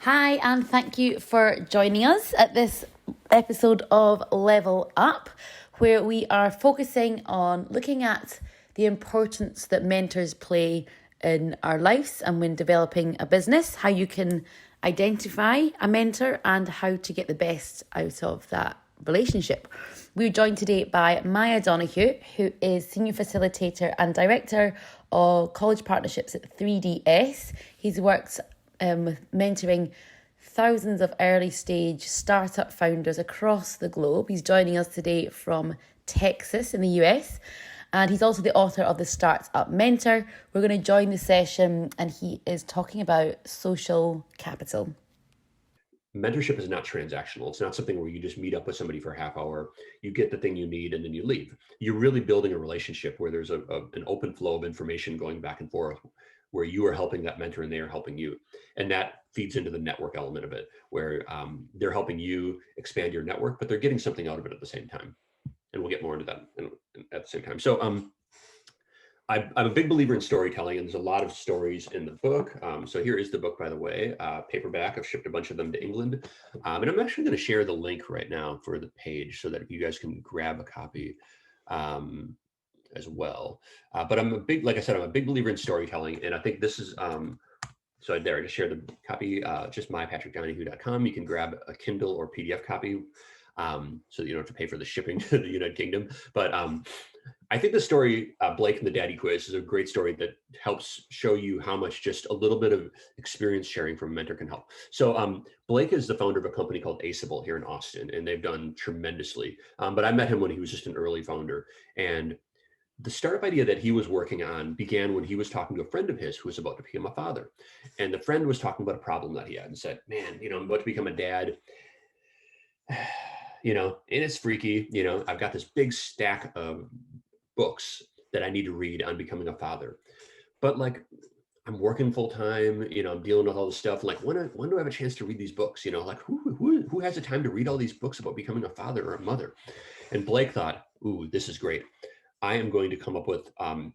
Hi, and thank you for joining us at this episode of Level Up, where we are focusing on looking at the importance that mentors play in our lives and when developing a business, how you can identify a mentor and how to get the best out of that relationship. We're joined today by Maia Donahue, who is Senior Facilitator and Director of College Partnerships at 3DS. He's worked with mentoring thousands of early stage startup founders across the globe. He's joining us today from Texas in the US, and he's also the author of The Startup Mentor. We're going to join the session, and he is talking about social capital. Mentorship is not transactional. It's not something where you just meet up with somebody for a half hour, you get the thing you need, and then you leave. You're really building a relationship where there's an open flow of information going back and forth, where you are helping that mentor and they are helping you. And that feeds into the network element of it, where they're helping you expand your network, but they're getting something out of it at the same time. And we'll get more into that at the same time. So I'm a big believer in storytelling, and there's a lot of stories in the book. So here is the book, by the way, paperback. I've shipped a bunch of them to England. And I'm actually going to share the link right now for the page so that you guys can grab a copy as well. But I'm a big, like I said, I'm a big believer in storytelling. And I think this is, so there, I just shared the copy, just mypatrickdonahue.com. You can grab a Kindle or PDF copy so that you don't have to pay for the shipping to the United Kingdom. But I think the story, Blake and the Daddy Quiz, is a great story that helps show you how much just a little bit of experience sharing from a mentor can help. So Blake is the founder of a company called Aceable here in Austin, and they've done tremendously. But I met him when he was just an early founder. And the startup idea that he was working on began when he was talking to a friend of his who was about to become a father. And the friend was talking about a problem that he had and said, man, I'm about to become a dad. And it's freaky. I've got this big stack of books that I need to read on becoming a father. But like, I'm working full time, I'm dealing with all this stuff. Like, when do I have a chance to read these books? Like who has the time to read all these books about becoming a father or a mother? And Blake thought, ooh, this is great. I am going to come up with an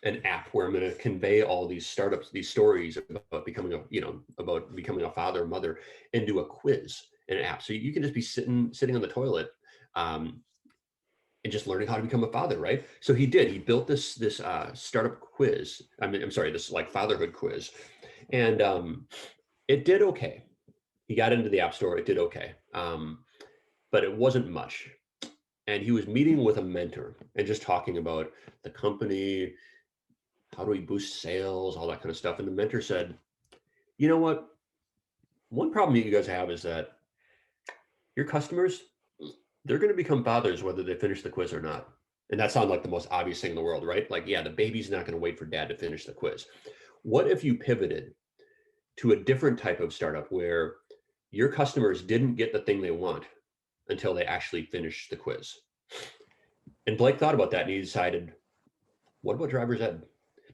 app where I'm going to convey all these startups, these stories about becoming a father or mother into a quiz, an app. So you can just be sitting on the toilet and just learning how to become a father, right? So he built this startup quiz. This like fatherhood quiz, and it did okay. He got into the app store. It did okay, but it wasn't much. And he was meeting with a mentor and just talking about the company, how do we boost sales, all that kind of stuff. And the mentor said, you know what? One problem that you guys have is that your customers, they're going to become fathers whether they finish the quiz or not. And that sounds like the most obvious thing in the world, right? Like, yeah, the baby's not going to wait for dad to finish the quiz. What if you pivoted to a different type of startup where your customers didn't get the thing they want until they actually finish the quiz? And Blake thought about that and he decided, what about driver's ed?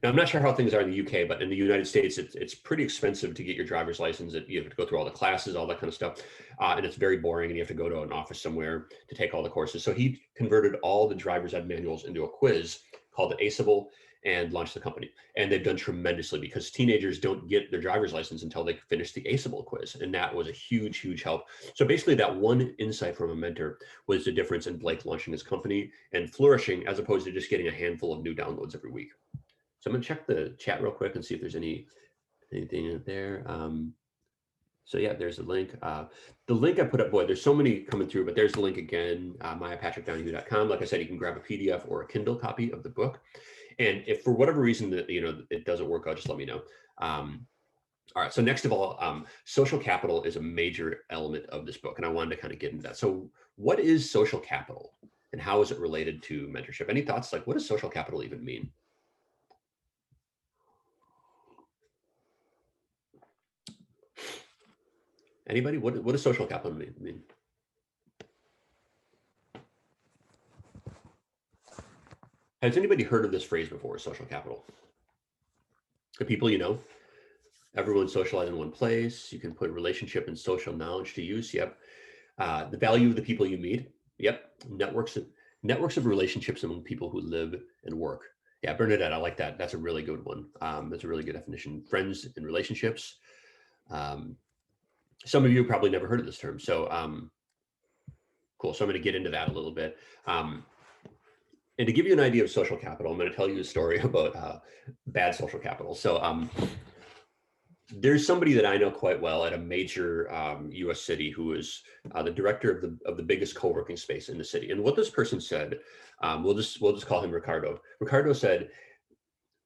Now, I'm not sure how things are in the UK, but in the United States, it's pretty expensive to get your driver's license. You have to go through all the classes, all that kind of stuff. And it's very boring, and you have to go to an office somewhere to take all the courses. So he converted all the driver's ed manuals into a quiz called Aceable and launched the company. And they've done tremendously because teenagers don't get their driver's license until they finish the Aceable quiz. And that was a huge, huge help. So basically that one insight from a mentor was the difference in Blake launching his company and flourishing as opposed to just getting a handful of new downloads every week. So I'm gonna check the chat real quick and see if there's anything in there. So yeah, there's a link. The link I put up, boy, there's so many coming through, but there's the link again, myapatrickdonahue.com. Like I said, you can grab a PDF or a Kindle copy of the book. And if for whatever reason that it doesn't work out, just let me know. All right, so next of all, social capital is a major element of this book, and I wanted to kind of get into that. So what is social capital and how is it related to mentorship? Any thoughts? Like, what does social capital even mean? Anybody? What does social capital mean? Has anybody heard of this phrase before, social capital? The people you know? Everyone socialized in one place. You can put relationship and social knowledge to use. Yep. The value of the people you meet. Yep. Networks of relationships among people who live and work. Yeah, Bernadette, I like that. That's a really good one. That's a really good definition. Friends and relationships. some of you probably never heard of this term. So cool. So I'm going to get into that a little bit. And to give you an idea of social capital, I'm going to tell you a story about bad social capital. So there's somebody that I know quite well at a major U.S. city who is the director of the biggest co-working space in the city. And what this person said, we'll just call him Ricardo. Ricardo said,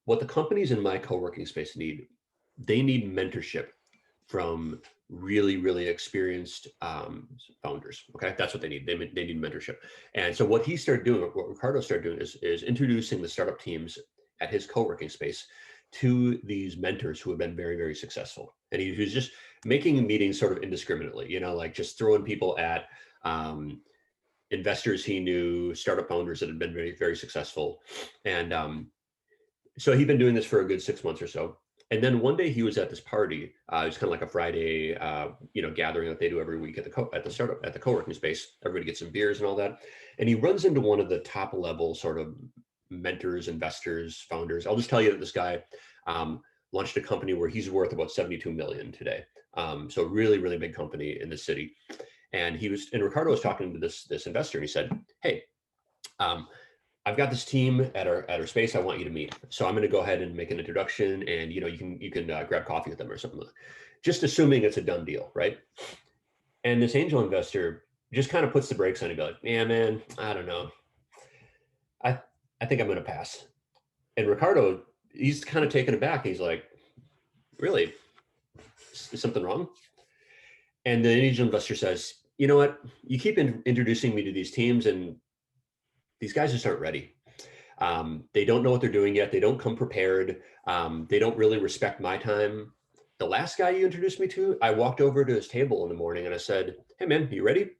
what the companies in my co-working space need, they need mentorship from really, really experienced founders. Okay, that's what they need. They need mentorship. And so what he started doing, what Ricardo started doing, is introducing the startup teams at his co-working space to these mentors who have been very, very successful. And he was just making meetings sort of indiscriminately, you know, like just throwing people at investors he knew, startup founders that had been very, very successful. And so he'd been doing this for a good 6 months or so. And then one day he was at this party. It was kind of like a Friday, gathering that they do every week at the co-working space. Everybody gets some beers and all that. And he runs into one of the top level sort of mentors, investors, founders. I'll just tell you that this guy launched a company where he's worth about 72 million today. So really, really big company in the city. And Ricardo was talking to this investor, and he said, "Hey, I've got this team at our space I want you to meet. So I'm going to go ahead and make an introduction, and you can grab coffee with them or something. Just assuming it's a done deal, right?" And this angel investor just kind of puts the brakes on and be like, "Yeah, man, I don't know. I think I'm going to pass." And Ricardo, he's kind of taken aback. He's like, "Really? Is something wrong?" And the angel investor says, "You know what? You keep introducing me to these teams, and these guys just aren't ready. They don't know what they're doing yet. They don't come prepared. They don't really respect my time. The last guy you introduced me to, I walked over to his table in the morning and I said, 'Hey man, you ready?' And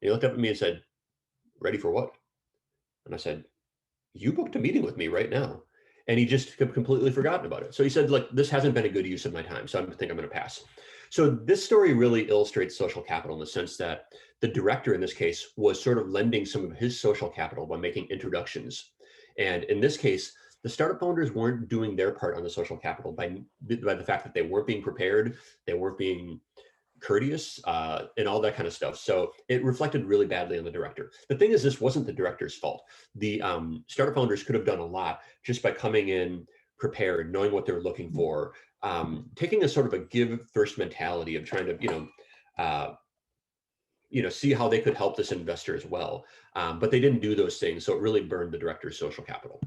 he looked up at me and said, 'Ready for what?' And I said, 'You booked a meeting with me right now.' And he just completely forgotten about it. So he said, 'Look, this hasn't been a good use of my time. So I think I'm going to pass.' So this story really illustrates social capital in the sense that the director in this case was sort of lending some of his social capital by making introductions. And in this case, the startup founders weren't doing their part on the social capital by the fact that they weren't being prepared, they weren't being courteous, and all that kind of stuff. So it reflected really badly on the director. The thing is, this wasn't the director's fault. The startup founders could have done a lot just by coming in prepared, knowing what they're looking for, taking a sort of a give first mentality of trying to, see how they could help this investor as well. But they didn't do those things. So it really burned the director's social capital.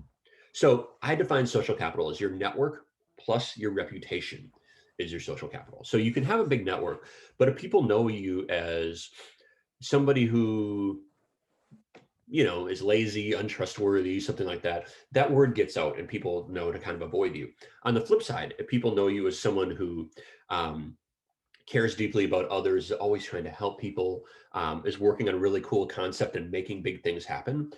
So I define social capital as your network plus your reputation is your social capital. So you can have a big network, but if people know you as somebody who, is lazy, untrustworthy, something like that, that word gets out and people know to kind of avoid you. On the flip side, if people know you as someone who cares deeply about others, always trying to help people, is working on a really cool concept and making big things happen,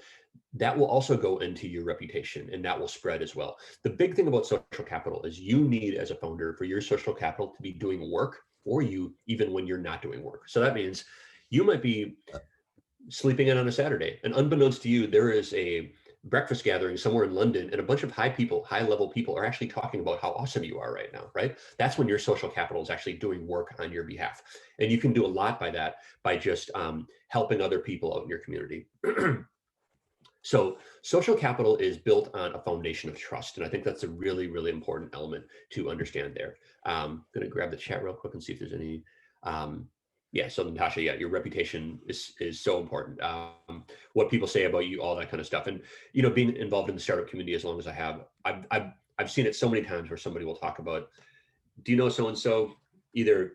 that will also go into your reputation and that will spread as well. The big thing about social capital is you need, as a founder, for your social capital to be doing work for you, even when you're not doing work. So that means you might be sleeping in on a Saturday, and unbeknownst to you, there is a breakfast gathering somewhere in London, and a bunch of high level people are actually talking about how awesome you are right now, right? That's when your social capital is actually doing work on your behalf. And you can do a lot by that, by just helping other people out in your community. So social capital is built on a foundation of trust. And I think that's a really, really important element to understand there. I'm going to grab the chat real quick and see if there's any. So Natasha, your reputation is so important. What people say about you, all that kind of stuff. And, being involved in the startup community as long as I have, I've seen it so many times where somebody will talk about, do you know so-and-so? Either,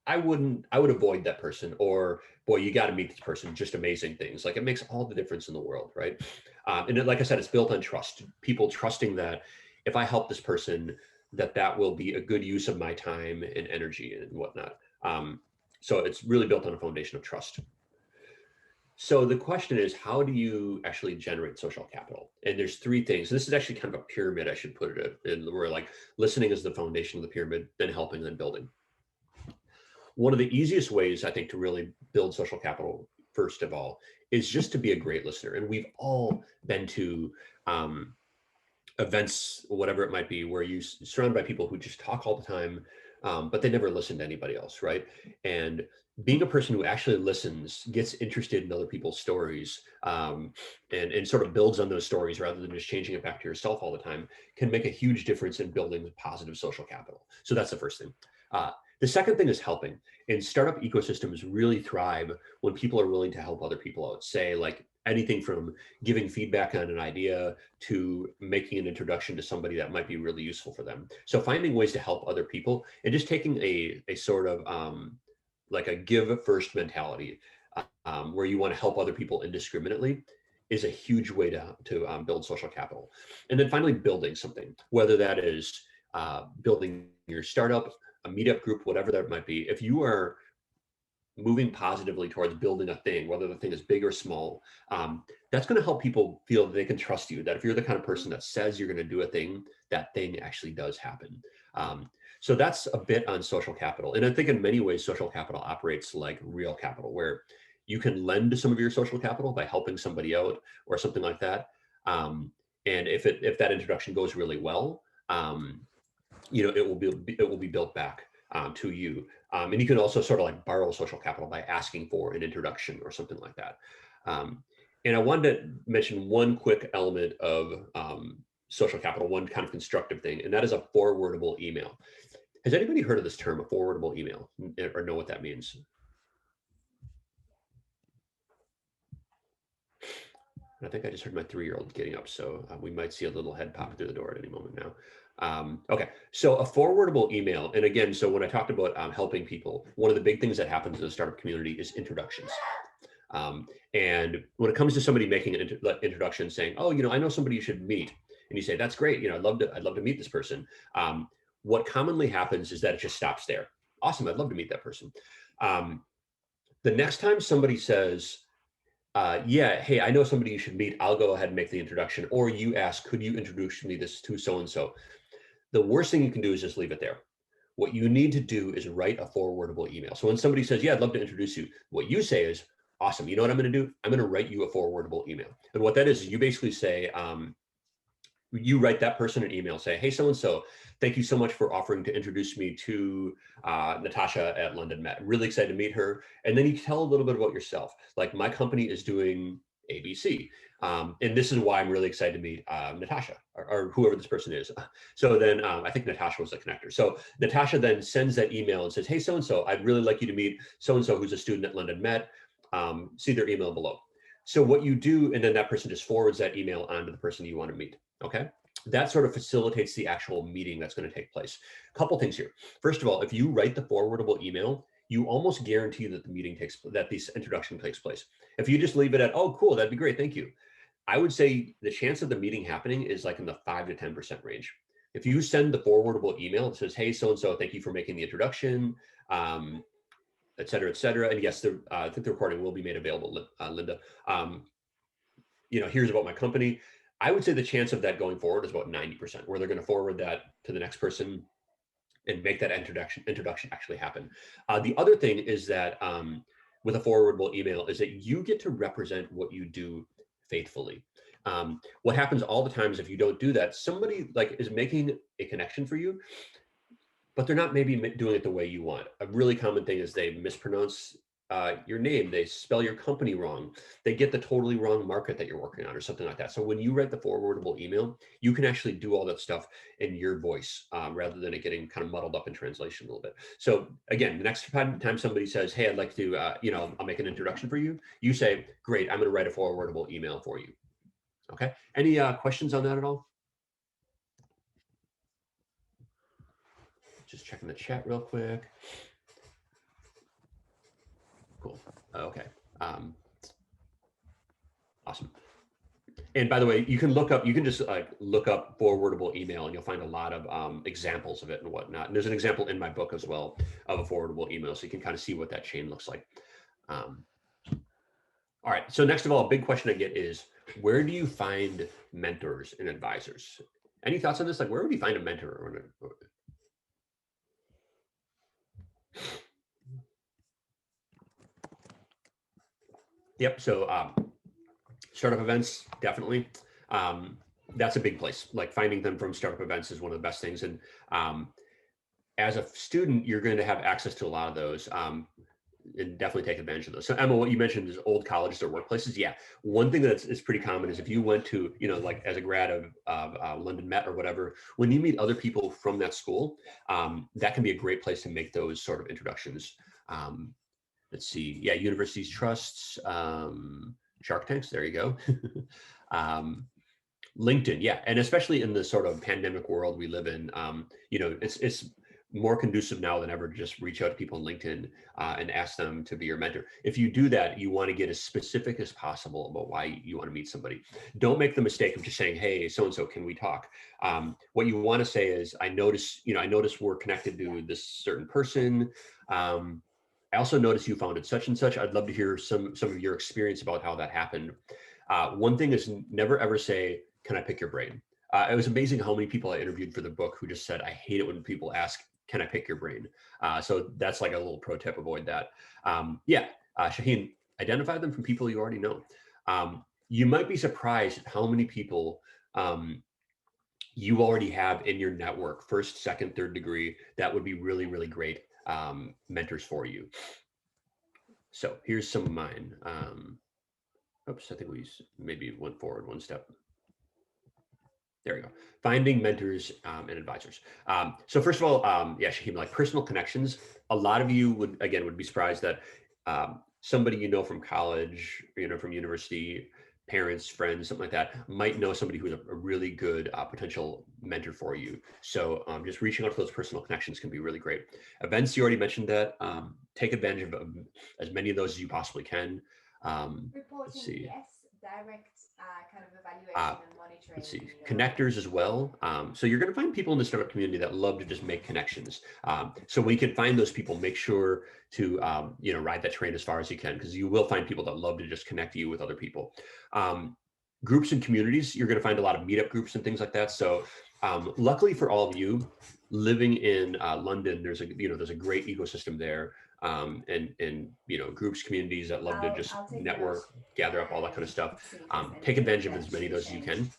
I would avoid that person, or boy, you got to meet this person, just amazing things. Like, it makes all the difference in the world, right? Like I said, it's built on trust, people trusting that if I help this person, that will be a good use of my time and energy and whatnot. So it's really built on a foundation of trust. So the question is, how do you actually generate social capital? And there's three things. This is actually kind of a pyramid, I should put it in, where like listening is the foundation of the pyramid, then helping, then building. One of the easiest ways, I think, to really build social capital, first of all, is just to be a great listener. And we've all been to events, whatever it might be, where you're surrounded by people who just talk all the time, but they never listen to anybody else, right? And being a person who actually listens, gets interested in other people's stories, and sort of builds on those stories rather than just changing it back to yourself all the time, can make a huge difference in building positive social capital. So that's the first thing. The second thing is helping. And startup ecosystems really thrive when people are willing to help other people out. Say, like, anything from giving feedback on an idea to making an introduction to somebody that might be really useful for them. So finding ways to help other people and just taking a sort of like a give first mentality, where you want to help other people indiscriminately, is a huge way to build social capital. And then finally, building something, whether that is building your startup, a meetup group, whatever that might be. If you are moving positively towards building a thing, whether the thing is big or small, that's going to help people feel that they can trust you, that if you're the kind of person that says you're going to do a thing, that thing actually does happen. So that's a bit on social capital. And I think in many ways, social capital operates like real capital, where you can lend some of your social capital by helping somebody out or something like that. And if that introduction goes really well, it will be built back to you. And you can also sort of like borrow social capital by asking for an introduction or something like that. And I wanted to mention one quick element of social capital, one kind of constructive thing, and that is a forwardable email. Has anybody heard of this term, a forwardable email, or know what that means? I think I just heard my 3-year-old getting up, so we might see a little head pop through the door at any moment now. Okay, so a forwardable email, and again, so when I talked about helping people, one of the big things that happens in the startup community is introductions. And when it comes to somebody making an introduction, saying, "Oh, I know somebody you should meet," and you say, "That's great. I'd love to meet this person." What commonly happens is that it just stops there. Awesome, I'd love to meet that person. The next time somebody says, yeah, hey, I know somebody you should meet, I'll go ahead and make the introduction. Or you ask, could you introduce me this to so-and-so? The worst thing you can do is just leave it there. What you need to do is write a forwardable email. So when somebody says, yeah, I'd love to introduce you, what you say is, awesome. You know what I'm going to do? I'm going to write you a forwardable email. And what that is you basically say, you write that person an email, say, hey, so-and-so, thank you so much for offering to introduce me to Natasha at London Met. Really excited to meet her. And then you tell a little bit about yourself. Like, my company is doing ABC. And this is why I'm really excited to meet Natasha or whoever this person is. So then I think Natasha was the connector. So Natasha then sends that email and says, hey, so-and-so, I'd really like you to meet so-and-so who's a student at London Met. See their email below. So what you do, and then that person just forwards that email on to the person you want to meet. Okay. That sort of facilitates the actual meeting that's going to take place. A couple things here. First of all, if you write the forwardable email, you almost guarantee that this introduction takes place. If you just leave it at, oh, cool, that'd be great, thank you, I would say the chance of the meeting happening is like in the 5 to 10% range. If you send the forwardable email that says, hey, so-and-so, thank you for making the introduction, et cetera, et cetera. And yes, I think the recording will be made available, Linda. Here's about my company. I would say the chance of that going forward is about 90%, where they're going to forward that to the next person and make that introduction actually happen. The other thing is that with a forwardable email is that you get to represent what you do faithfully. What happens all the time is if you don't do that, somebody is making a connection for you, but they're not maybe doing it the way you want. A really common thing is they mispronounce your name, they spell your company wrong, they get the totally wrong market that you're working on or something like that. So when you write the forwardable email, you can actually do all that stuff in your voice rather than it getting kind of muddled up in translation a little bit. So again, the next time somebody says, hey, I'd like to, I'll make an introduction for you, you say, great, I'm going to write a forwardable email for you. Okay. Any questions on that at all? Just checking the chat real quick. Cool. Okay. Awesome. And by the way, you can just look up forwardable email and you'll find a lot of examples of it and whatnot. And there's an example in my book as well of a forwardable email. So you can kind of see what that chain looks like. All right. So next of all, a big question I get is, where do you find mentors and advisors? Any thoughts on this? Like, where would you find a mentor? Yep. So startup events, definitely. That's a big place. Like, finding them from startup events is one of the best things. And as a student, you're going to have access to a lot of those. And definitely take advantage of those. So Emma, what you mentioned is old colleges or workplaces. Yeah, one thing that's is pretty common is if you went to, like as a grad of London Met or whatever, when you meet other people from that school, that can be a great place to make those sort of introductions. Let's see, yeah, universities, trusts, Shark Tanks. There you go. LinkedIn, yeah, and especially in the sort of pandemic world we live in, it's more conducive now than ever to just reach out to people on LinkedIn and ask them to be your mentor. If you do that, you want to get as specific as possible about why you want to meet somebody. Don't make the mistake of just saying, "Hey, so and so, can we talk?" What you want to say is, "I notice we're connected to this certain person. I also noticed you founded such and such. I'd love to hear some of your experience about how that happened." One thing is never ever say, "Can I pick your brain?" It was amazing how many people I interviewed for the book who just said, "I hate it when people ask, can I pick your brain?" So that's like a little pro tip, avoid that. Shaheen, identify them from people you already know. You might be surprised at how many people you already have in your network, first, second, third degree, that would be really, really great mentors for you. So here's some of mine. Oops, I think we maybe went forward one step. There you go. Finding mentors and advisors. So first of all, Shaheen, like personal connections. A lot of you would be surprised that somebody from college, from university, parents, friends, something like that, might know somebody who's a really good potential mentor for you. So just reaching out to those personal connections can be really great. Events, you already mentioned that. Take advantage of as many of those as you possibly can. Let's see. Yes, direct kind of evaluation and monitoring. Let's see, connectors as well. So you're going to find people in the startup community that love to just make connections. So when you can find those people, make sure to ride that train as far as you can, because you will find people that love to just connect you with other people. Groups and communities, you're going to find a lot of meetup groups and things like that. So luckily for all of you living in London, there's a great ecosystem there. And groups, communities that love to just network, gather up all that kind of stuff. Take advantage of as many of those as you can.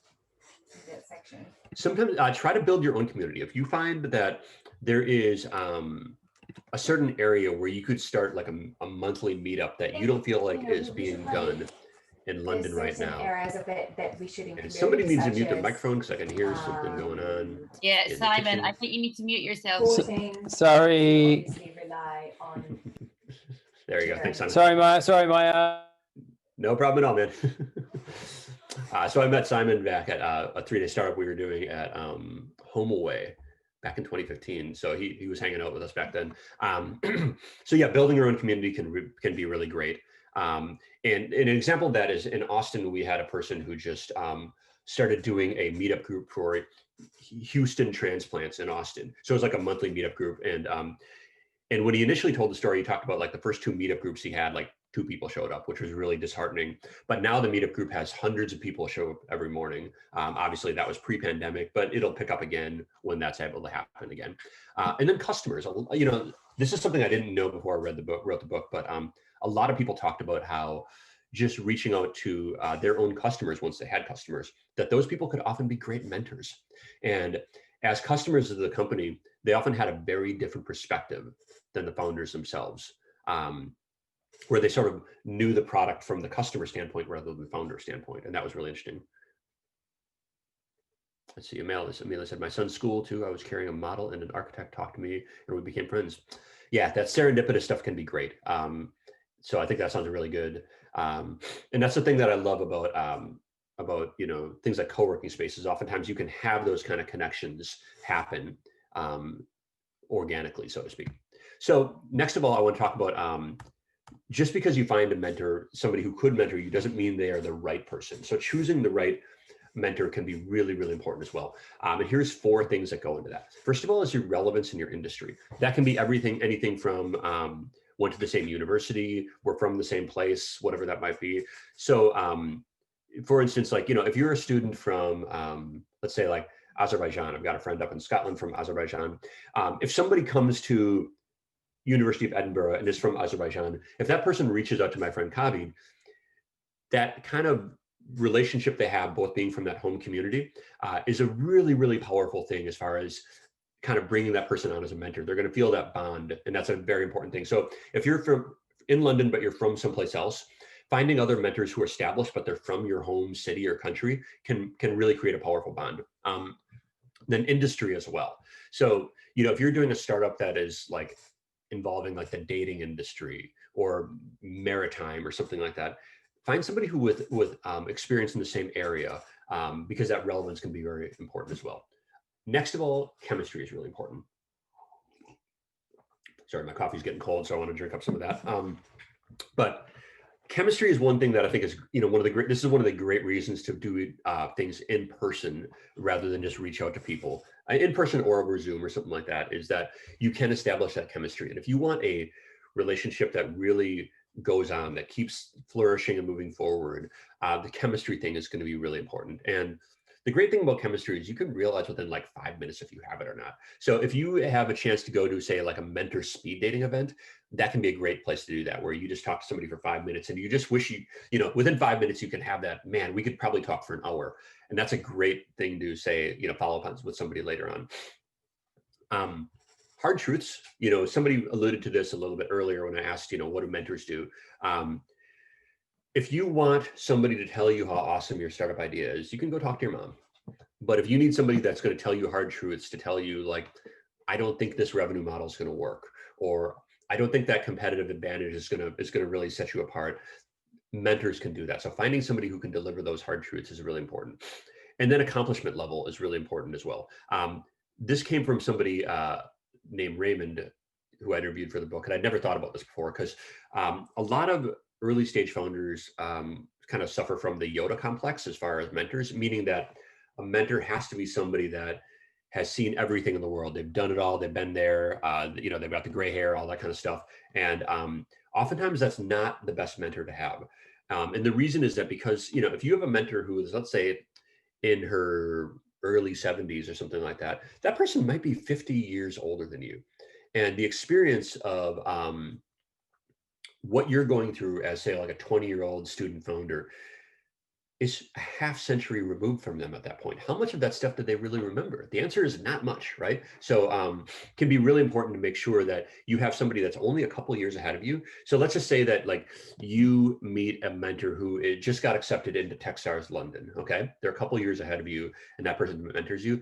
Sometimes try to build your own community. If you find that there is a certain area where you could start like a monthly meetup that you don't feel like is being done in London right now. Areas of it that we should include. And somebody needs to mute their microphone because I can hear something going on. Yeah, Simon, I think you need to mute yourself. Sorry. Rely on there you go. Thanks, Simon. Sorry, Maya. No problem at all, man. So I met Simon back at a 3-day startup we were doing at HomeAway back in 2015. So he was hanging out with us back then. So yeah, building your own community can be really great. And an example of that is in Austin, we had a person who just started doing a meetup group for Houston transplants in Austin. So it was like a monthly meetup group. And when he initially told the story, he talked about like the first 2 meetup groups he had, like 2 people showed up, which was really disheartening. But now the meetup group has hundreds of people show up every morning. Obviously that was pre-pandemic, but it'll pick up again when that's able to happen again. And then customers, this is something I didn't know before I wrote the book, but a lot of people talked about how just reaching out to their own customers once they had customers, that those people could often be great mentors. And as customers of the company, they often had a very different perspective than the founders themselves, where they sort of knew the product from the customer standpoint rather than the founder standpoint. And that was really interesting. Let's see, Amelia said, my son's school too, I was carrying a model and an architect talked to me and we became friends. Yeah, that serendipitous stuff can be great. So I think that sounds really good. And that's the thing that I love about things like co-working spaces. Oftentimes you can have those kind of connections happen organically, so to speak. So next of all, I want to talk about just because you find a mentor, somebody who could mentor you, doesn't mean they are the right person. So choosing the right mentor can be really, really important as well. And here's 4 things that go into that. First of all is your relevance in your industry. That can be anything from went to the same university, we're from the same place, whatever that might be. So for instance, like, if you're a student from, let's say like Azerbaijan, I've got a friend up in Scotland from Azerbaijan. If somebody comes to University of Edinburgh and is from Azerbaijan, if that person reaches out to my friend Kaveh, that kind of relationship they have, both being from that home community, is a really, really powerful thing as far as kind of bringing that person on as a mentor. They're going to feel that bond, and that's a very important thing. So if you're in London, but you're from someplace else, finding other mentors who are established, but they're from your home city or country can really create a powerful bond. Then industry as well. So, if you're doing a startup that is like involving like the dating industry or maritime or something like that, find somebody who with experience in the same area, because that relevance can be very important as well. Next of all, chemistry is really important. Sorry, my coffee's getting cold, so I want to drink up some of that. But chemistry is one thing that I think is, this is one of the great reasons to do things in person rather than just reach out to people in person or over Zoom or something like that, is that you can establish that chemistry. And if you want a relationship that really goes on, that keeps flourishing and moving forward, the chemistry thing is going to be really important. And the great thing about chemistry is you can realize within like 5 minutes if you have it or not. So if you have a chance to go to, say, like a mentor speed dating event, that can be a great place to do that, where you just talk to somebody for 5 minutes and you just wish within 5 minutes you can have that, man, we could probably talk for an hour. And that's a great thing to say, follow up with somebody later on. Hard truths, somebody alluded to this a little bit earlier when I asked, what do mentors do? If you want somebody to tell you how awesome your startup idea is, you can go talk to your mom. But if you need somebody that's going to tell you hard truths, to tell you like, I don't think this revenue model is going to work, or I don't think that competitive advantage is going to really set you apart, mentors can do that. So finding somebody who can deliver those hard truths is really important. And then accomplishment level is really important as well. This came from somebody named Raymond, who I interviewed for the book, and I'd never thought about this before, because a lot of early stage founders kind of suffer from the Yoda complex as far as mentors, meaning that a mentor has to be somebody that has seen everything in the world. They've done it all. They've been there. They've got the gray hair, all that kind of stuff. And oftentimes that's not the best mentor to have. And the reason is that because, if you have a mentor who is, let's say, in her early 70s or something like that, that person might be 50 years older than you. And the experience of what you're going through as, say, like a 20-year-old student founder is a half century removed from them at that point. How much of that stuff did they really remember? The answer is not much, right? So can be really important to make sure that you have somebody that's only a couple years ahead of you. So let's just say that like you meet a mentor who just got accepted into Techstars London, okay? They're a couple years ahead of you, and that person mentors you.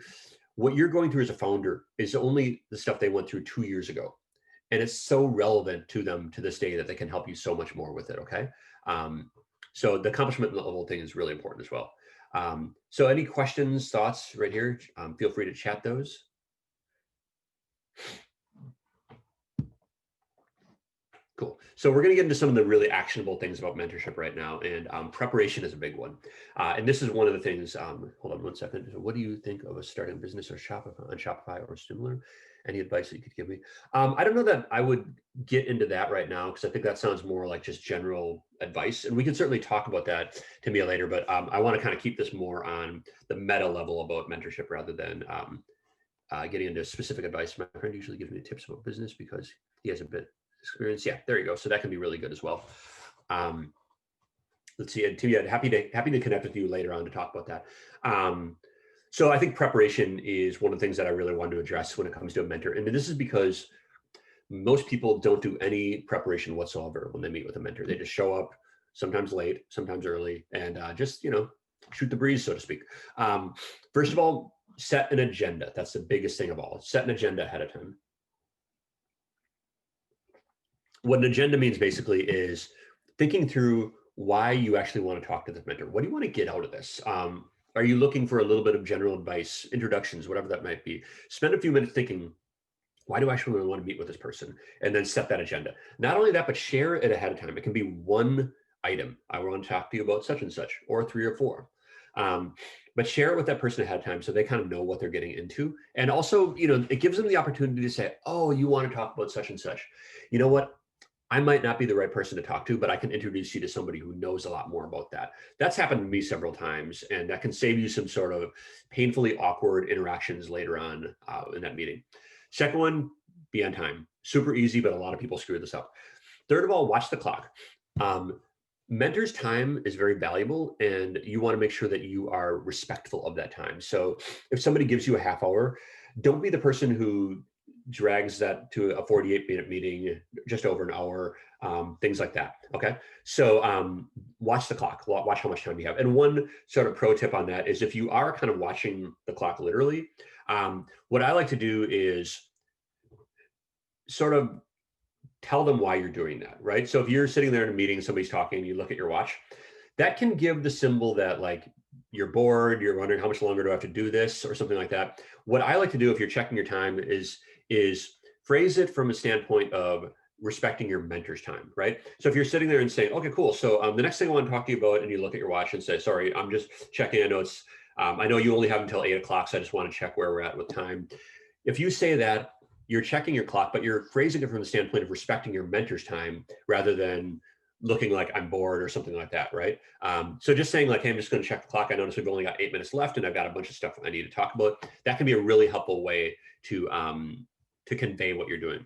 What you're going through as a founder is only the stuff they went through 2 years ago. And it's so relevant to them to this day that they can help you so much more with it, okay? So the accomplishment level thing is really important as well. So any questions, thoughts right here? Feel free to chat those. Cool. So we're going to get into some of the really actionable things about mentorship right now, and preparation is a big one. And this is one of the things. Hold on one second. So what do you think of a starting a business or Shopify or similar? Any advice that you could give me? I don't know that I would get into that right now, because I think that sounds more like just general advice, and we can certainly talk about that to me later. But I want to kind of keep this more on the meta level about mentorship rather than getting into specific advice. My friend usually gives me tips about business because he has a bit experience. Yeah, there you go. So that can be really good as well. Let's see, and Tim, happy to connect with you later on to talk about that. So I think preparation is one of the things that I really wanted to address when it comes to a mentor. And this is because most people don't do any preparation whatsoever when they meet with a mentor. They just show up, sometimes late, sometimes early, and just, shoot the breeze, so to speak. First of all, set an agenda. That's the biggest thing of all. Set an agenda ahead of time. What an agenda means basically is thinking through why you actually want to talk to this mentor. What do you want to get out of this? Are you looking for a little bit of general advice, introductions, whatever that might be? Spend a few minutes thinking, why do I actually want to meet with this person? And then set that agenda. Not only that, but share it ahead of time. It can be one item. I want to talk to you about such and such, or 3 or 4. But share it with that person ahead of time so they kind of know what they're getting into. And also, it gives them the opportunity to say, oh, you want to talk about such and such. You know what? I might not be the right person to talk to, but I can introduce you to somebody who knows a lot more about that. That's happened to me several times, and that can save you some sort of painfully awkward interactions later on in that meeting. Second one, be on time. Super easy, but a lot of people screw this up. Third of all, watch the clock. Mentor's time is very valuable, and you want to make sure that you are respectful of that time. So if somebody gives you a half hour, Don't be the person who drags that to a 48-minute meeting, just over an hour, things like that. Okay. So watch the clock, watch how much time you have. And one sort of pro tip on that is if you are kind of watching the clock literally, what I like to do is sort of tell them why you're doing that, right? So if you're sitting there in a meeting, somebody's talking, you look at your watch, that can give the symbol that like you're bored, you're wondering how much longer do I have to do this or something like that. What I like to do if you're checking your time is phrase it from a standpoint of respecting your mentor's time, right? So if you're sitting there and saying, okay, cool. So the next thing I want to talk to you about, and you look at your watch and say, sorry, I'm just checking. I know it's, I know you only have until 8 o'clock, so I just want to check where we're at with time. If you say that, you're checking your clock, but you're phrasing it from the standpoint of respecting your mentor's time rather than looking like I'm bored or something like that, right? So just saying like, hey, I'm just going to check the clock. I notice we've only got 8 minutes left and I've got a bunch of stuff I need to talk about. That can be a really helpful way to convey what you're doing.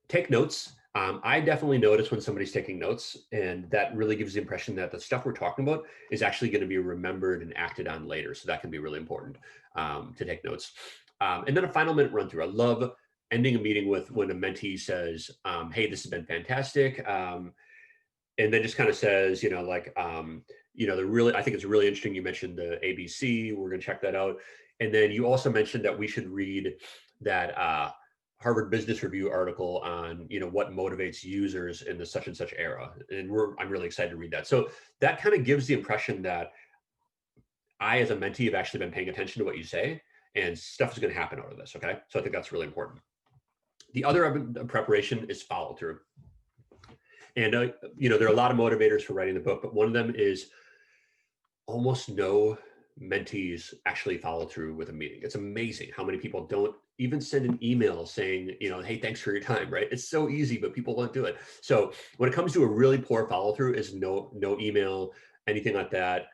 Take notes. I definitely notice when somebody's taking notes, and that really gives the impression that the stuff we're talking about is actually going to be remembered and acted on later. So that can be really important to take notes. And then a final minute run through. I love ending a meeting with when a mentee says, hey, this has been fantastic. And then just kind of says, you know, like, you know, I think it's really interesting. You mentioned the ABC. We're going to check that out. And then you also mentioned that we should read that Harvard Business Review article on, you know, what motivates users in the such and such era. And I'm really excited to read that. So that kind of gives the impression that I, as a mentee, have actually been paying attention to what you say, and stuff is going to happen out of this. Okay. So I think that's really important. The other preparation is follow through. And, you know, there are a lot of motivators for writing the book, but one of them is almost no mentees actually follow through with a meeting. It's amazing how many people don't even send an email saying, you know, hey, thanks for your time, right? It's so easy, but people won't do it. So when it comes to a really poor follow through is no email, anything like that.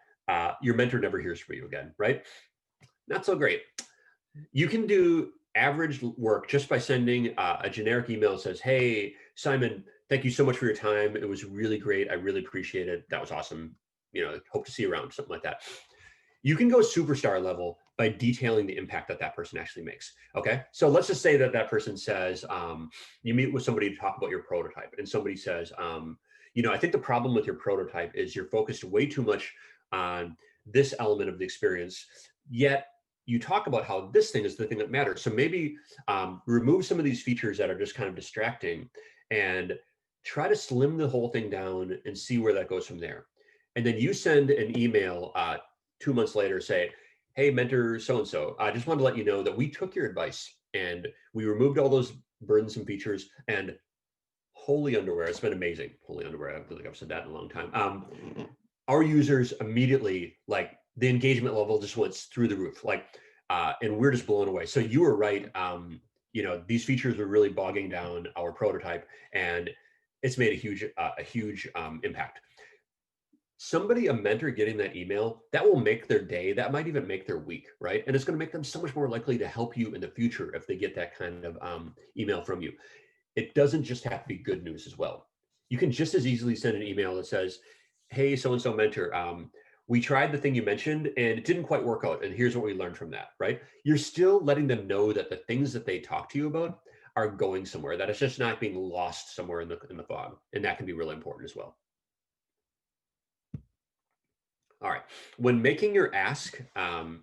Your mentor never hears from you again, right? Not so great. You can do average work just by sending a generic email that says, hey, Simon, thank you so much for your time. It was really great. I really appreciate it. That was awesome. You know, hope to see you around, something like that. You can go superstar level by detailing the impact that that person actually makes. Okay. So let's just say that that person says, you meet with somebody to talk about your prototype, and somebody says, you know, I think the problem with your prototype is you're focused way too much on this element of the experience, yet you talk about how this thing is the thing that matters. So maybe remove some of these features that are just kind of distracting and try to slim the whole thing down and see where that goes from there. And then you send an email 2 months later, say, hey, mentor so-and-so, I just wanted to let you know that we took your advice and we removed all those burdensome features, and holy underwear, it's been amazing. Holy underwear, I feel like I've said that in a long time. Our users immediately, like, the engagement level just went through the roof, like, and we're just blown away. So you were right. You know, these features were really bogging down our prototype, and it's made a huge impact. Somebody, a mentor getting that email, that will make their day. That might even make their week, right? And it's going to make them so much more likely to help you in the future if they get that kind of email from you. It doesn't just have to be good news as well. You can just as easily send an email that says, hey, so-and-so mentor, we tried the thing you mentioned and it didn't quite work out, and here's what we learned from that, right? You're still letting them know that the things that they talk to you about are going somewhere, that it's just not being lost somewhere in the fog. And that can be really important as well. All right, when making your ask, and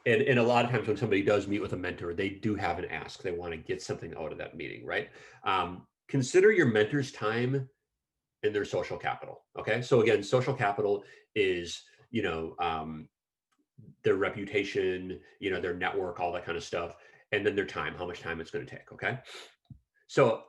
a lot of times when somebody does meet with a mentor, they do have an ask. They want to get something out of that meeting, right? Consider your mentor's time and their social capital. Okay, so again, social capital is, you know, their reputation, you know, their network, all that kind of stuff, and then their time, how much time it's going to take. Okay, so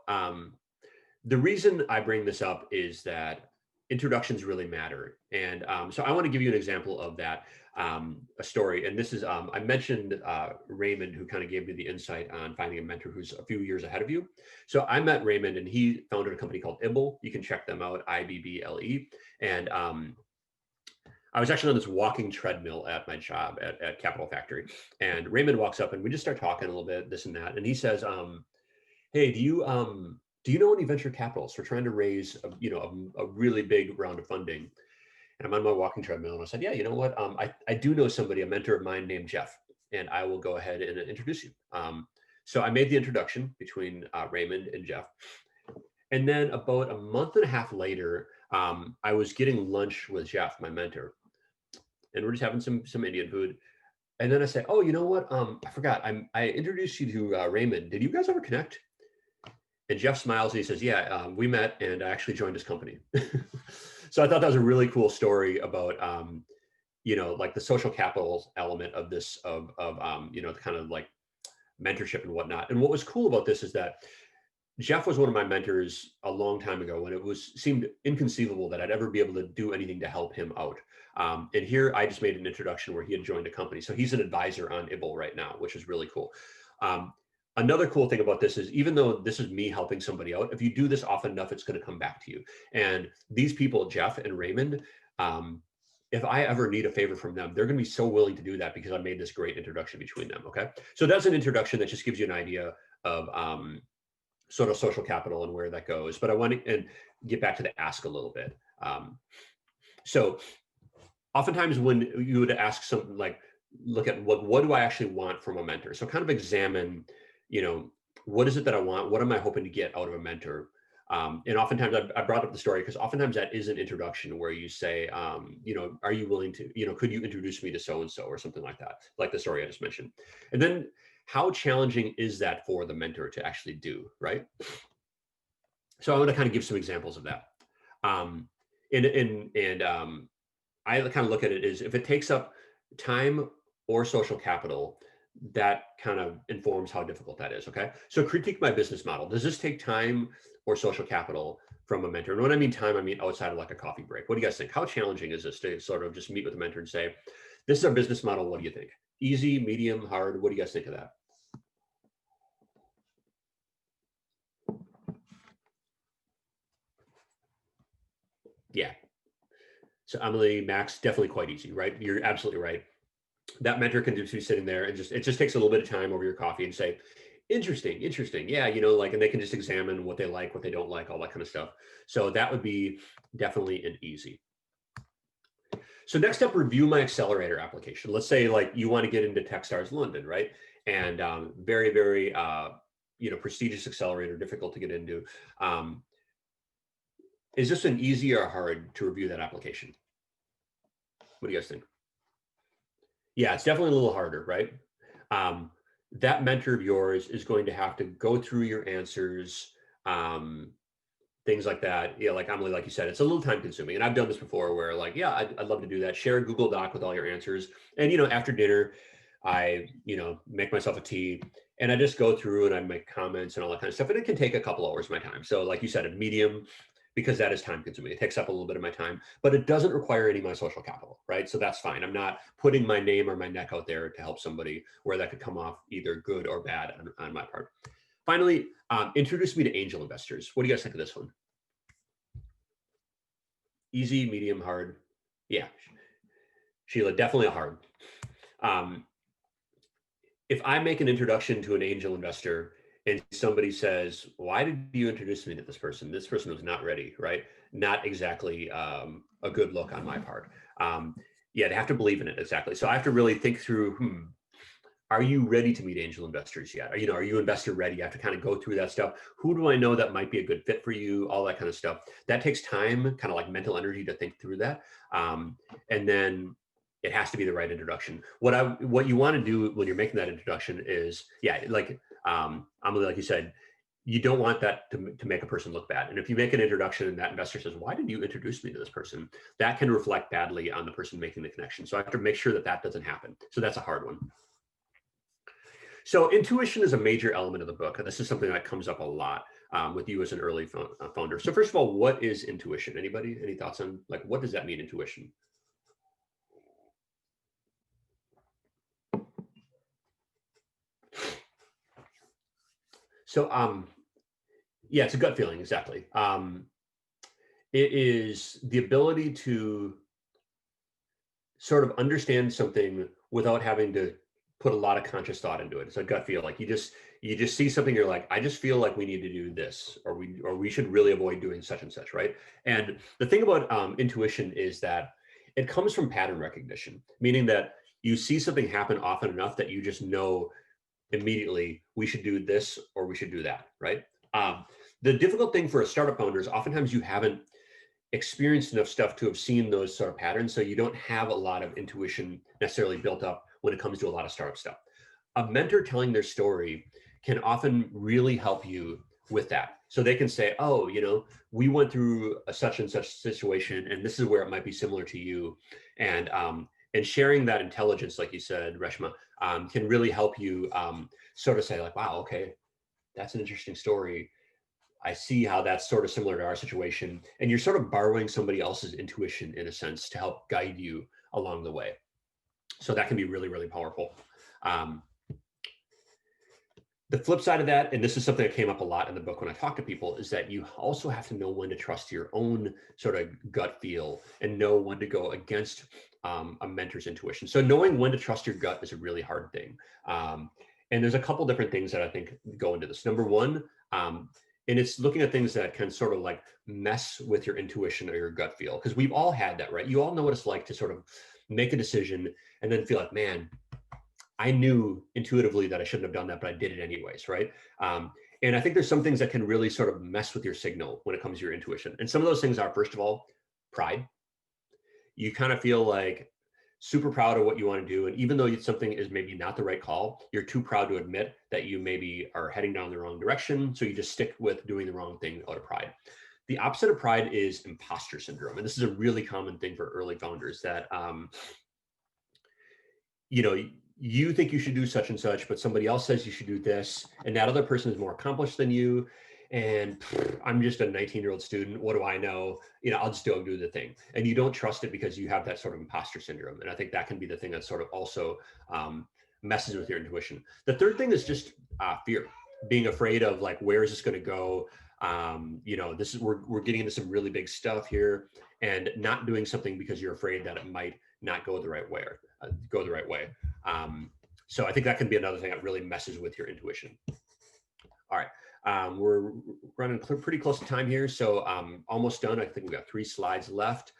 the reason I bring this up is that introductions really matter. And so I want to give you an example of that, a story. And this is, I mentioned Raymond, who kind of gave me the insight on finding a mentor who's a few years ahead of you. So I met Raymond, and he founded a company called Ibble. You can check them out, IBBLE. And I was actually on this walking treadmill at my job at Capital Factory. And Raymond walks up and we just start talking a little bit, this and that. And he says, hey, do you know any venture capitalists? We're trying to raise a really big round of funding. And I'm on my walking treadmill, and I said, yeah, you know what? I do know somebody, a mentor of mine named Jeff. and I will go ahead and introduce you. So I made the introduction between Raymond and Jeff. And then about a month and a half later, I was getting lunch with Jeff, my mentor, and we're just having some Indian food. And then I say, oh, you know what? I forgot. I introduced you to Raymond. Did you guys ever connect? And Jeff smiles and he says, yeah, we met and I actually joined his company. So I thought that was a really cool story about, you know, like the social capital element of this, of you know, the kind of like mentorship and whatnot. And what was cool about this is that Jeff was one of my mentors a long time ago when it seemed inconceivable that I'd ever be able to do anything to help him out. And here I just made an introduction where he had joined a company. So he's an advisor on IBL right now, which is really cool. Another cool thing about this is, even though this is me helping somebody out, if you do this often enough, it's going to come back to you. And these people, Jeff and Raymond, if I ever need a favor from them, they're going to be so willing to do that because I made this great introduction between them. Okay. So that's an introduction that just gives you an idea of sort of social capital and where that goes. But I want to get back to the ask a little bit. So oftentimes when you would ask something like, look at what do I actually want from a mentor? So kind of examine, you know, what is it that I want? What am I hoping to get out of a mentor? And oftentimes I brought up the story because oftentimes that is an introduction where you say, you know, are you willing to, you know, could you introduce me to so-and-so or something like that, like the story I just mentioned. And then how challenging is that for the mentor to actually do, right? So I want to kind of give some examples of that. I kind of look at it as if it takes up time or social capital, that kind of informs how difficult that is, okay? So critique my business model. Does this take time or social capital from a mentor? And when I mean time, I mean outside of like a coffee break. What do you guys think? How challenging is this to sort of just meet with a mentor and say, this is our business model, what do you think? Easy, medium, hard, what do you guys think of that? Yeah. So Emily, Max, definitely quite easy, right? You're absolutely right. That mentor can just be sitting there and it just takes a little bit of time over your coffee and say, interesting. Yeah, you know, like, and they can just examine what they like, what they don't like, all that kind of stuff. So that would be definitely an easy. So next up, review my accelerator application. Let's say like you want to get into Techstars London, right? And very, very, you know, prestigious accelerator, difficult to get into. Is this an easy or hard to review that application? What do you guys think? Yeah, it's definitely a little harder, right? That mentor of yours is going to have to go through your answers, things like that. Yeah, like Emily, like you said, it's a little time consuming. And I've done this before where like, yeah, I'd love to do that. Share a Google Doc with all your answers. And, you know, after dinner, I, you know, make myself a tea and I just go through and I make comments and all that kind of stuff. And it can take a couple hours of my time. So like you said, a medium, because that is time consuming. It takes up a little bit of my time, but it doesn't require any of my social capital, right? So that's fine. I'm not putting my name or my neck out there to help somebody where that could come off either good or bad on my part. Finally, introduce me to angel investors. What do you guys think of this one? Easy, medium, hard? Yeah, Sheila, definitely a hard. If I make an introduction to an angel investor and somebody says, why did you introduce me to this person? This person was not ready, right? Not exactly a good look on my part. Yeah, they have to believe in it, exactly. So I have to really think through, are you ready to meet angel investors yet? Or, you know, are you investor ready? You have to kind of go through that stuff. Who do I know that might be a good fit for you? All that kind of stuff. That takes time, kind of like mental energy to think through that. And then it has to be the right introduction. What you want to do when you're making that introduction is, yeah, like Emily, like you said, you don't want that to make a person look bad. And if you make an introduction and that investor says, why did you introduce me to this person? That can reflect badly on the person making the connection. So I have to make sure that that doesn't happen. So that's a hard one. So intuition is a major element of the book. And this is something that comes up a lot with you as an early founder. So first of all, what is intuition? Anybody? Any thoughts on like, what does that mean, intuition? So yeah, it's a gut feeling, exactly. It is the ability to sort of understand something without having to put a lot of conscious thought into it. It's a gut feel. Like you just see something, you're like, I just feel like we need to do this, or we should really avoid doing such and such, right? And the thing about intuition is that it comes from pattern recognition, meaning that you see something happen often enough that you just know immediately we should do this or we should do that, right? The difficult thing for a startup founder is oftentimes you haven't experienced enough stuff to have seen those sort of patterns, so you don't have a lot of intuition necessarily built up when it comes to a lot of startup stuff. A mentor telling their story can often really help you with that. So they can say, oh, we went through a such and such situation, and this is where it might be similar to you. And sharing that intelligence, like you said, Reshma, can really help you sort of say like, wow, okay, that's an interesting story. I see how that's sort of similar to our situation. And you're sort of borrowing somebody else's intuition in a sense to help guide you along the way. So that can be really, really powerful. The flip side of that, and this is something that came up a lot in the book when I talk to people, is that you also have to know when to trust your own sort of gut feel and know when to go against a mentor's intuition. So knowing when to trust your gut is a really hard thing. And there's a couple different things that I think go into this. Number one, and it's looking at things that can sort of like mess with your intuition or your gut feel, because we've all had that, right? You all know what it's like to sort of make a decision and then feel like, man, I knew intuitively that I shouldn't have done that, but I did it anyways, right? And I think there's some things that can really sort of mess with your signal when it comes to your intuition. And some of those things are, first of all, pride. You kind of feel like super proud of what you want to do. And even though something is maybe not the right call, you're too proud to admit that you maybe are heading down the wrong direction. So you just stick with doing the wrong thing out of pride. The opposite of pride is imposter syndrome. And this is a really common thing for early founders that, you think you should do such and such, but somebody else says you should do this. And that other person is more accomplished than you. And I'm just a 19-year-old student. What do I know? I'll just go do the thing. And you don't trust it because you have that sort of imposter syndrome. And I think that can be the thing that sort of also messes with your intuition. The third thing is just fear, being afraid of like, where is this going to go? We're getting into some really big stuff here, and not doing something because you're afraid that it might not go the right way. So I think that can be another thing that really messes with your intuition. All right, we're running pretty close to time here, so almost done. I think we got 3 slides left.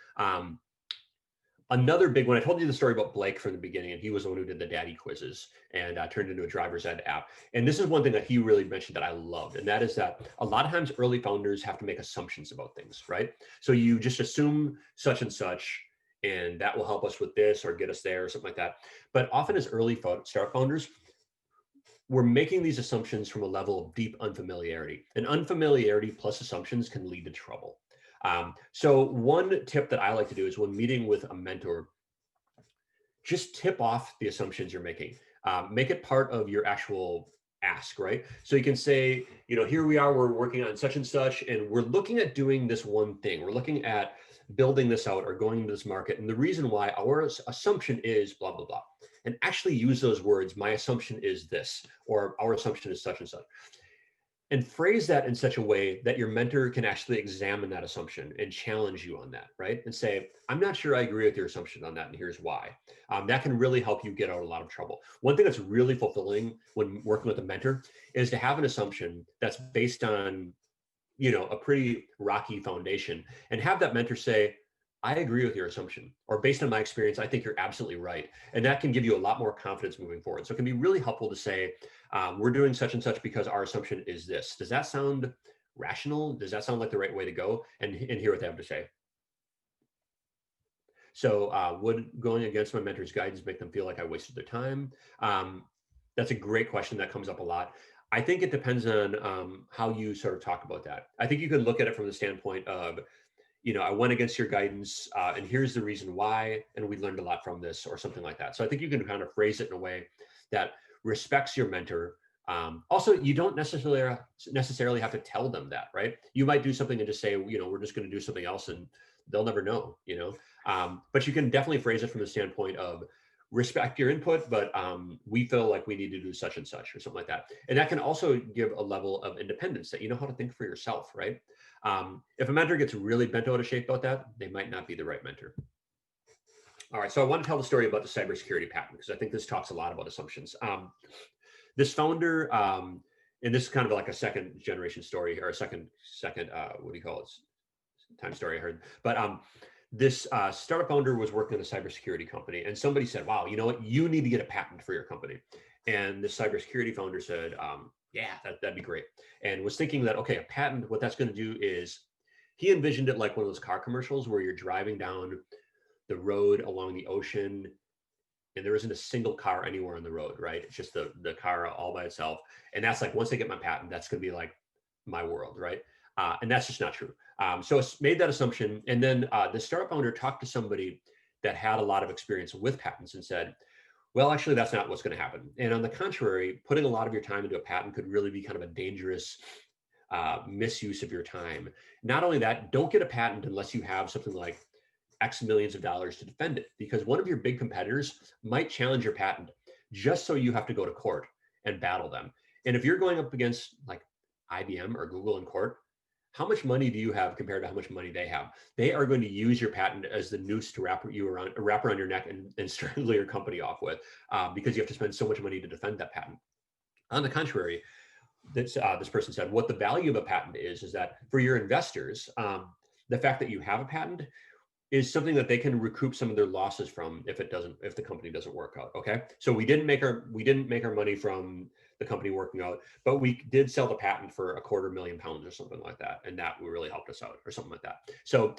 Another big one, I told you the story about Blake from the beginning, and he was the one who did the daddy quizzes and turned into a driver's ed app. And this is one thing that he really mentioned that I loved, and that is that a lot of times early founders have to make assumptions about things, right? So you just assume such and such, and that will help us with this or get us there or something like that. But often as early startup founders, we're making these assumptions from a level of deep unfamiliarity, and unfamiliarity plus assumptions can lead to trouble. So one tip that I like to do is when meeting with a mentor, just tip off the assumptions you're making. Make it part of your actual ask, right? So you can say, here we are, we're working on such and such, and we're looking at doing this one thing. We're looking at building this out or going into this market. And the reason why our assumption is blah, blah, blah. And actually use those words, my assumption is this, or our assumption is such and such. And phrase that in such a way that your mentor can actually examine that assumption and challenge you on that, right? And say, I'm not sure I agree with your assumption on that, and here's why. That can really help you get out of a lot of trouble. One thing that's really fulfilling when working with a mentor is to have an assumption that's based on, a pretty rocky foundation, and have that mentor say, I agree with your assumption, or based on my experience, I think you're absolutely right. And that can give you a lot more confidence moving forward. So it can be really helpful to say, we're doing such and such because our assumption is this. Does that sound rational? Does that sound like the right way to go? And hear what they have to say. So would going against my mentor's guidance make them feel like I wasted their time? That's a great question that comes up a lot. I think it depends on how you sort of talk about that. I think you can look at it from the standpoint of, I went against your guidance, and here's the reason why, and we learned a lot from this, or something like that. So I think you can kind of phrase it in a way that respects your mentor. Also, you don't necessarily have to tell them that, right? You might do something and just say, we're just going to do something else, and they'll never know, But you can definitely phrase it from the standpoint of respect your input, but we feel like we need to do such and such, or something like that. And that can also give a level of independence that you know how to think for yourself, right? If a mentor gets really bent out of shape about that, they might not be the right mentor. All right, so I want to tell the story about the cybersecurity patent, because I think this talks a lot about assumptions. This founder, and this is kind of like a second generation story, or a second, what do you call it? Time story I heard. But this startup founder was working at a cybersecurity company, and somebody said, wow, you know what, you need to get a patent for your company. And the cybersecurity founder said, yeah, that'd be great. And was thinking that, okay, a patent, what that's going to do is, he envisioned it like one of those car commercials where you're driving down the road along the ocean and there isn't a single car anywhere on the road, right? It's just the car all by itself. And that's like, once I get my patent, that's going to be like my world, right? And that's just not true. So it's made that assumption. And then the startup owner talked to somebody that had a lot of experience with patents and said, well, actually, that's not what's going to happen. And on the contrary, putting a lot of your time into a patent could really be kind of a dangerous misuse of your time. Not only that, don't get a patent unless you have something like X millions of dollars to defend it, because one of your big competitors might challenge your patent just so you have to go to court and battle them. And if you're going up against like IBM or Google in court, how much money do you have compared to how much money they have? They are going to use your patent as the noose to wrap around your neck and strangle your company off with, because you have to spend so much money to defend that patent. On the contrary, this person said, what the value of a patent is that for your investors, the fact that you have a patent is something that they can recoup some of their losses from if the company doesn't work out. Okay, so we didn't make our money from the company working out, but we did sell the patent for £250,000 or something like that, and that really helped us out, or something like that. So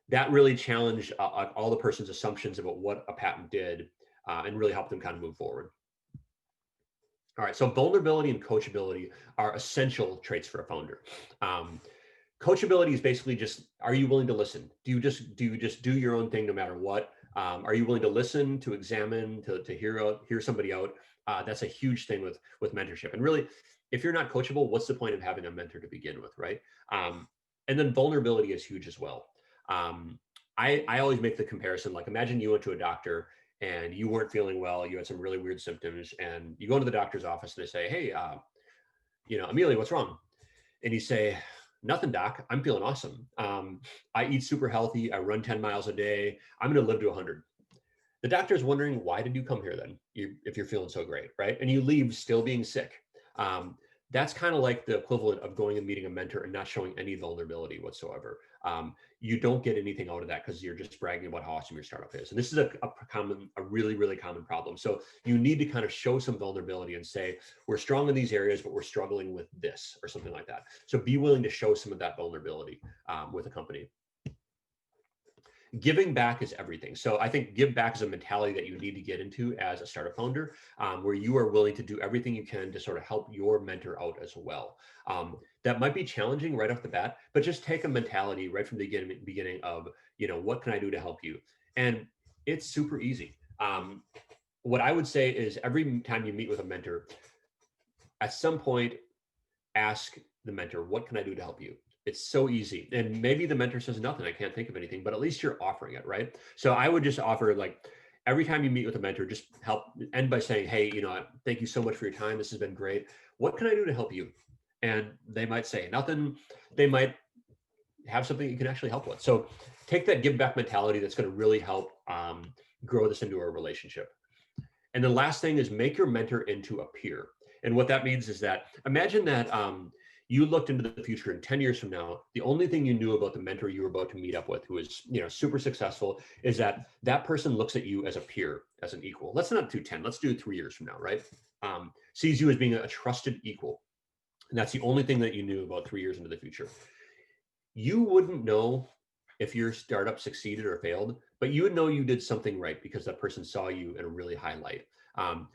that really challenged all the person's assumptions about what a patent did, and really helped them kind of move forward. All right, so vulnerability and coachability are essential traits for a founder. Coachability is basically just, are you willing to listen? Do you just do your own thing no matter what? Are you willing to listen, to examine, to hear somebody out? That's a huge thing with mentorship. And really, if you're not coachable, what's the point of having a mentor to begin with, right? And then vulnerability is huge as well. I always make the comparison, like imagine you went to a doctor and you weren't feeling well, you had some really weird symptoms, and you go into the doctor's office and they say, hey, Amelia, what's wrong? And you say, nothing, doc, I'm feeling awesome. I eat super healthy, I run 10 miles a day, I'm gonna live to 100. The doctor's wondering, why did you come here then, if you're feeling so great, right? And you leave still being sick. That's kind of like the equivalent of going and meeting a mentor and not showing any vulnerability whatsoever. You don't get anything out of that because you're just bragging about how awesome your startup is. And this is a really, really common problem. So you need to kind of show some vulnerability and say, we're strong in these areas, but we're struggling with this or something like that. So be willing to show some of that vulnerability with a company. Giving back is everything. So I think give back is a mentality that you need to get into as a startup founder, where you are willing to do everything you can to sort of help your mentor out as well. That might be challenging right off the bat, but just take a mentality right from the beginning of, what can I do to help you? And it's super easy. What I would say is every time you meet with a mentor, at some point, ask the mentor, what can I do to help you? It's so easy. And maybe the mentor says nothing, I can't think of anything, but at least you're offering it, right? So I would just offer, like, every time you meet with a mentor, just end by saying, hey, thank you so much for your time. This has been great. What can I do to help you? And they might say nothing. They might have something you can actually help with. So take that give back mentality. That's going to really help grow this into a relationship. And the last thing is make your mentor into a peer. And what that means is that imagine that you looked into the future and 10 years from now, the only thing you knew about the mentor you were about to meet up with, who is super successful, is that person looks at you as a peer, as an equal. Let's not do 10, let's do 3 years from now, right? Sees you as being a trusted equal. And that's the only thing that you knew about 3 years into the future. You wouldn't know if your startup succeeded or failed, but you would know you did something right because that person saw you in a really high light.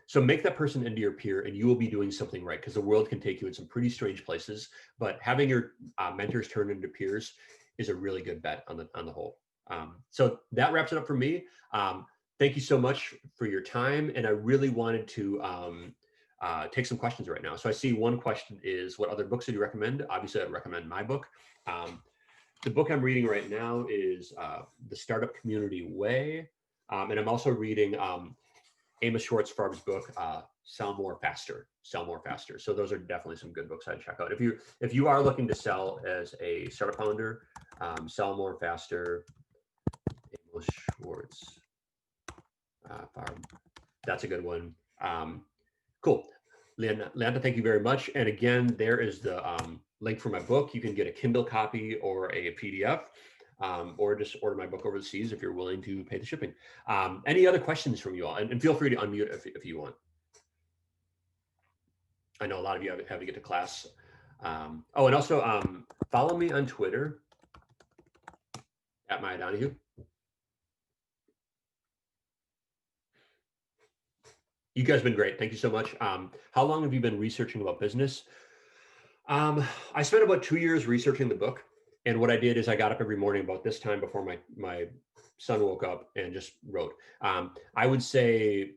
So make that person into your peer and you will be doing something right, because the world can take you in some pretty strange places, but having your mentors turn into peers is a really good bet on the whole. So that wraps it up for me. Thank you so much for your time. And I really wanted to take some questions right now. So I see one question is, what other books do you recommend? Obviously, I'd recommend my book. The book I'm reading right now is The Startup Community Way. And I'm also reading Amos Schwartzfarb's book, Sell More Faster. So those are definitely some good books I'd check out. If you are looking to sell as a startup founder, Sell More Faster, Amos Schwartzfarb. That's a good one. Cool. Leandra, thank you very much. And again, there is the link for my book. You can get a Kindle copy or a PDF. or just order my book overseas if you're willing to pay the shipping. Any other questions from you all? And feel free to unmute if you want. I know a lot of you have to get to class. Oh, and also follow me on Twitter at Maia Donahue. You guys have been great. Thank you so much. How long have you been researching about business? I spent about 2 years researching the book. And what I did is I got up every morning about this time before my son woke up and just wrote. I would say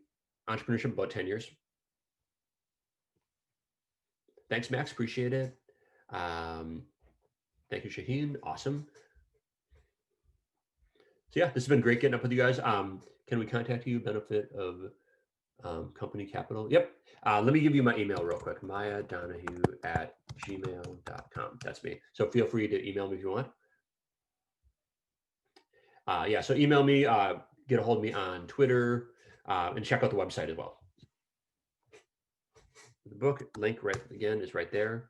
entrepreneurship about 10 years. Thanks, Max. Appreciate it. Thank you, Shaheen. Awesome. So yeah, this has been great getting up with you guys. Can we contact you? Benefit of company capital? Yep. Let me give you my email real quick. MaiaDonahue@gmail.com. That's me. So feel free to email me if you want. Yeah, so email me, get a hold of me on Twitter, and check out the website as well. The book link is right there.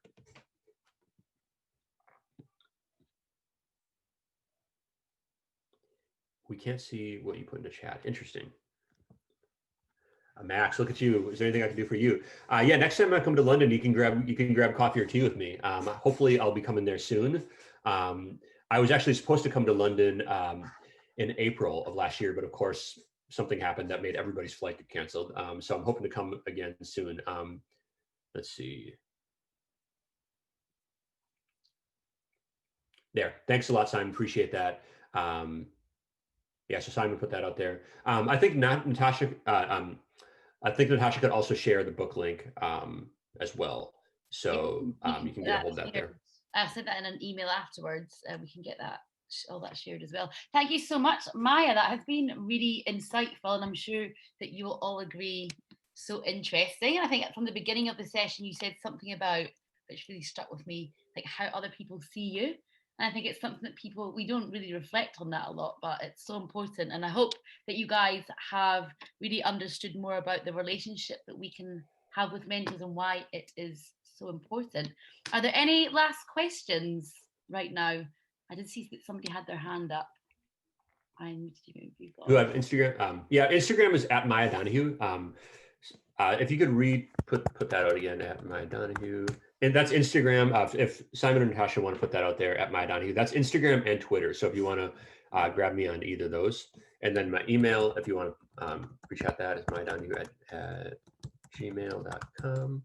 We can't see what you put in the chat. Interesting. Max, look at you. Is there anything I can do for you? Yeah, next time I come to London, you can grab coffee or tea with me. Hopefully, I'll be coming there soon. I was actually supposed to come to London in April of last year, but of course, something happened that made everybody's flight get canceled. So I'm hoping to come again soon. Let's see. There. Thanks a lot, Simon. Appreciate that. Yeah, so Simon put that out there. I think Natasha. I think Natasha could also share the book link as well. So you can get a hold of that there. I sent that in an email afterwards. We can get that all that shared as well. Thank you so much, Maia. That has been really insightful, and I'm sure that you will all agree. So interesting. And I think from the beginning of the session, you said something about which really stuck with me, like how other people see you. And I think it's something that we don't really reflect on that a lot, but it's so important. And I hope that you guys have really understood more about the relationship that we can have with mentors and why it is so important. Are there any last questions right now? I did see that somebody had their hand up. Who have Instagram? Yeah, Instagram is at Maia Donahue. If you could put that out again at Maia Donahue. And that's Instagram. If Simon and Natasha want to put that out there at Maia Donahue, that's Instagram and Twitter. So if you want to grab me on either of those. And then my email, if you want to reach out, that is maiadonahue at gmail.com.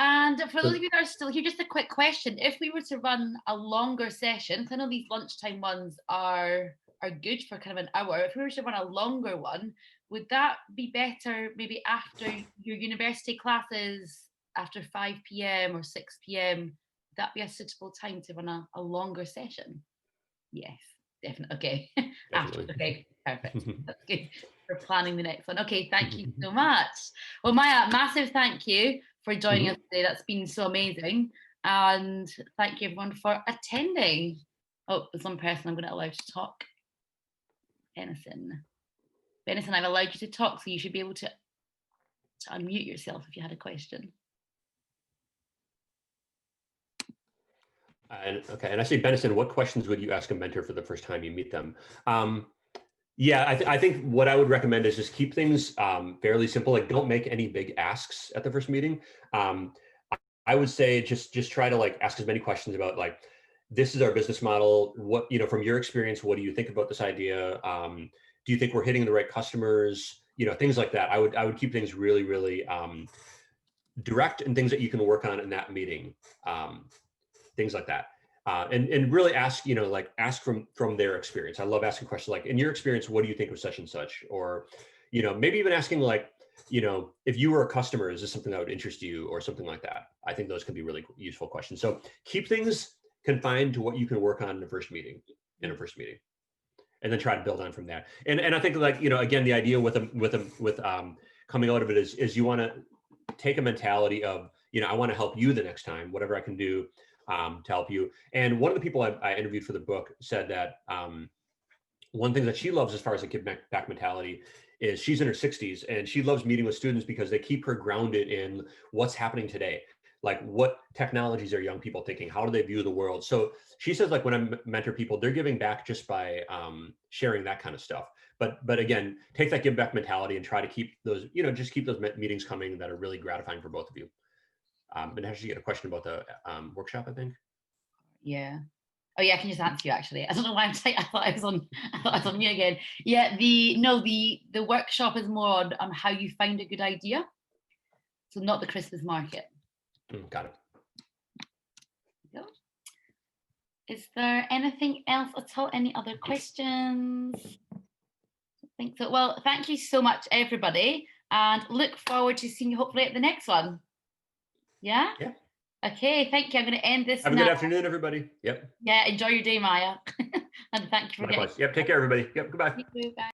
And for those of you that are still here, just a quick question. If we were to run a longer session, I know these lunchtime ones are good for kind of an hour. If we were to run a longer one, would that be better maybe after your university classes, after 5 p.m. or 6 p.m.? Would that be a suitable time to run a longer session? Yes, definitely. Okay. After, okay, perfect. That's good for planning the next one. Okay, thank you so much. Well, Maia, massive thank you for joining us today. That's been so amazing. And thank you everyone for attending. Oh, there's one person I'm going to allow to talk. Benison, I've allowed you to talk, so you should be able to unmute yourself if you had a question. Okay, and I say, Benison, what questions would you ask a mentor for the first time you meet them? Yeah, I think what I would recommend is just keep things fairly simple. Like, don't make any big asks at the first meeting. I would say just try to like ask as many questions about like, this is our business model. What, from your experience, what do you think about this idea? Do you think we're hitting the right customers? Things like that. I would keep things really, really direct, and things that you can work on in that meeting. Things like that. And really ask, ask from their experience. I love asking questions like, in your experience, what do you think of such and such? Or, maybe even asking like, if you were a customer, is this something that would interest you, or something like that? I think those can be really useful questions. So keep things confined to what you can work on in a first meeting, and then try to build on from there. And I think like, again, the idea with coming out of it is you want to take a mentality of, I want to help you the next time, whatever I can do to help you. And one of the people I interviewed for the book said that one thing that she loves as far as a give back mentality is she's in her 60s, and she loves meeting with students because they keep her grounded in what's happening today. like what technologies are young people thinking? How do they view the world? So she says, like when I mentor people, they're giving back just by sharing that kind of stuff. But again, take that give back mentality and try to keep those, just keep those meetings coming that are really gratifying for both of you. And actually, you get a question about the workshop, I think. Yeah. Oh yeah, I can just answer you actually. I don't know why I'm saying. I thought I was on mute again. Yeah. The workshop is more on how you find a good idea. So not the Christmas market. Got it. Is there anything else at all? Any other questions? I think so. Well, thank you so much, everybody, and look forward to seeing you hopefully at the next one. Yeah? Yeah. Okay, thank you. I'm going to end this now. Have a good afternoon, everybody. Yep. Yeah, enjoy your day, Maia. And thank you for Likewise. Yep, take care, everybody. Yep, goodbye. Bye.